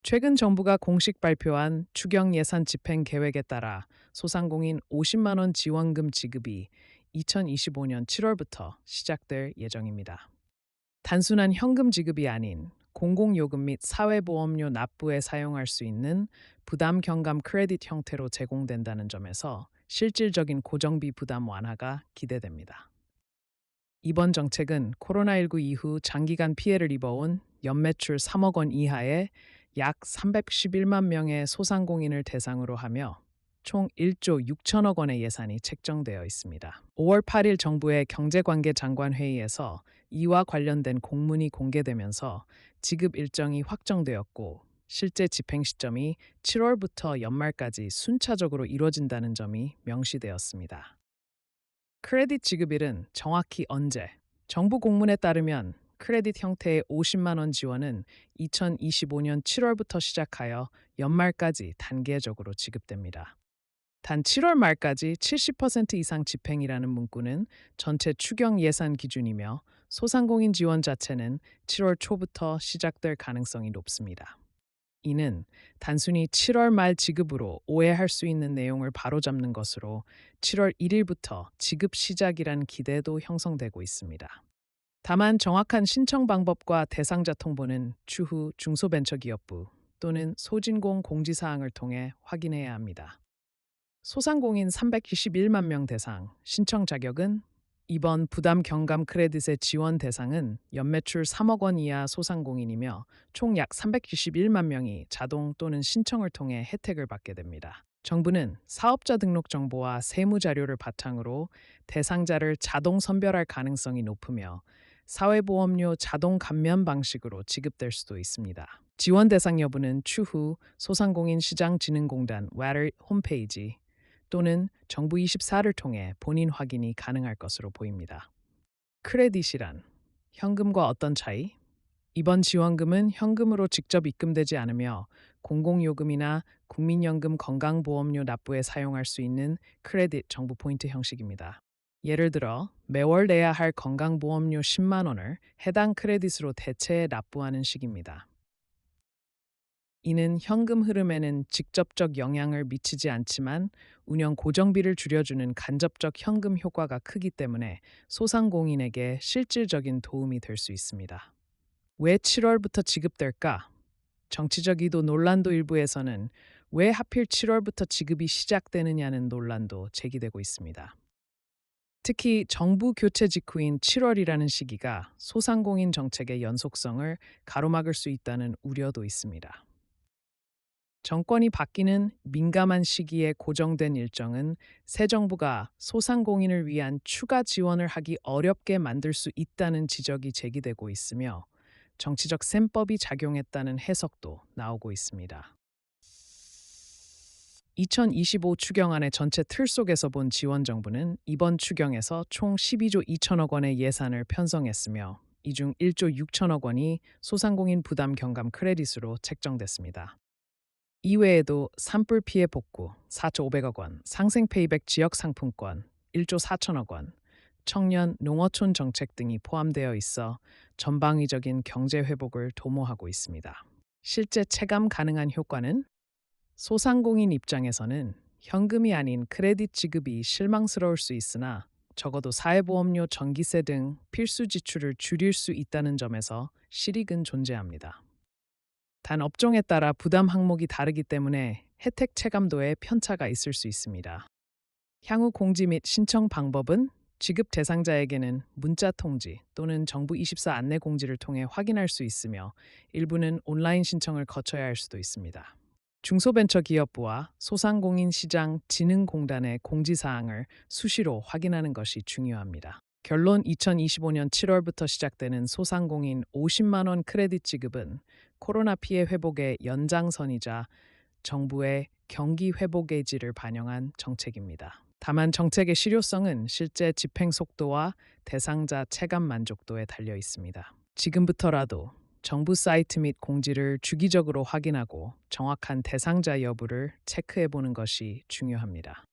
최근 정부가 공식 발표한 추경 예산 집행 계획에 따라 소상공인 50만 원 지원금 지급이 2025년 7월부터 시작될 예정입니다. 단순한 현금 지급이 아닌 공공요금 및 사회보험료 납부에 사용할 수 있는 부담 경감 크레딧 형태로 제공된다는 점에서 실질적인 고정비 부담 완화가 기대됩니다. 이번 정책은 코로나19 이후 장기간 피해를 입어온 연매출 3억 원 이하의 약 311만 명의 소상공인을 대상으로 하며 총 1조 6천억 원의 예산이 책정되어 있습니다. 5월 8일 정부의 경제관계장관회의에서 이와 관련된 공문이 공개되면서 지급 일정이 확정되었고 실제 집행 시점이 7월부터 연말까지 순차적으로 이뤄진다는 점이 명시되었습니다. 크레딧 지급일은 정확히 언제? 정부 공문에 따르면 크레딧 형태의 50만 원 지원은 2025년 7월부터 시작하여 연말까지 단계적으로 지급됩니다. 단 7월 말까지 70% 이상 집행이라는 문구는 전체 추경 예산 기준이며 소상공인 지원 자체는 7월 초부터 시작될 가능성이 높습니다. 이는 단순히 7월 말 지급으로 오해할 수 있는 내용을 바로잡는 것으로 7월 1일부터 지급 시작이란 기대도 형성되고 있습니다. 다만 정확한 신청 방법과 대상자 통보는 추후 중소벤처기업부 또는 소진공 공지사항을 통해 확인해야 합니다. 소상공인 321만 명 대상 신청 자격은 이번 부담 경감 크레딧의 지원 대상은 연매출 3억 원 이하 소상공인이며 총 약 391만 명이 자동 또는 신청을 통해 혜택을 받게 됩니다. 정부는 사업자 등록 정보와 세무 자료를 바탕으로 대상자를 자동 선별할 가능성이 높으며 사회보험료 자동 감면 방식으로 지급될 수도 있습니다. 지원 대상 여부는 추후 소상공인시장진흥공단 WATR 홈페이지 또는 정부24를 통해 본인 확인이 가능할 것으로 보입니다. 크레딧이란 현금과 어떤 차이? 이번 지원금은 현금으로 직접 입금되지 않으며 공공요금이나 국민연금 건강보험료 납부에 사용할 수 있는 크레딧 정부 포인트 형식입니다. 예를 들어 매월 내야 할 건강보험료 10만 원을 해당 크레딧으로 대체해 납부하는 식입니다. 이는 현금 흐름에는 직접적 영향을 미치지 않지만 운영 고정비를 줄여주는 간접적 현금 효과가 크기 때문에 소상공인에게 실질적인 도움이 될 수 있습니다. 왜 7월부터 지급될까? 정치적 의도 논란도 일부에서는 왜 하필 7월부터 지급이 시작되느냐는 논란도 제기되고 있습니다. 특히 정부 교체 직후인 7월이라는 시기가 소상공인 정책의 연속성을 가로막을 수 있다는 우려도 있습니다. 정권이 바뀌는 민감한 시기에 고정된 일정은 새 정부가 소상공인을 위한 추가 지원을 하기 어렵게 만들 수 있다는 지적이 제기되고 있으며 정치적 셈법이 작용했다는 해석도 나오고 있습니다. 2025 추경안의 전체 틀 속에서 본 지원 정부는 이번 추경에서 총 12조 2천억 원의 예산을 편성했으며 이 중 1조 6천억 원이 소상공인 부담 경감 크레딧으로 책정됐습니다. 이외에도 산불 피해 복구 4조 500억 원, 상생 페이백 지역 상품권 1조 4천억 원, 청년 농어촌 정책 등이 포함되어 있어 전방위적인 경제 회복을 도모하고 있습니다. 실제 체감 가능한 효과는 소상공인 입장에서는 현금이 아닌 크레딧 지급이 실망스러울 수 있으나 적어도 사회보험료, 전기세 등 필수 지출을 줄일 수 있다는 점에서 실익은 존재합니다. 단 업종에 따라 부담 항목이 다르기 때문에 혜택 체감도에 편차가 있을 수 있습니다. 향후 공지 및 신청 방법은 지급 대상자에게는 문자 통지 또는 정부24 안내 공지를 통해 확인할 수 있으며 일부는 온라인 신청을 거쳐야 할 수도 있습니다. 중소벤처기업부와 소상공인시장진흥공단의 공지사항을 수시로 확인하는 것이 중요합니다. 결론 2025년 7월부터 시작되는 소상공인 50만 원 크레딧 지급은 코로나 피해 회복의 연장선이자 정부의 경기 회복 의지를 반영한 정책입니다. 다만 정책의 실효성은 실제 집행 속도와 대상자 체감 만족도에 달려 있습니다. 지금부터라도 정부 사이트 및 공지를 주기적으로 확인하고 정확한 대상자 여부를 체크해 보는 것이 중요합니다.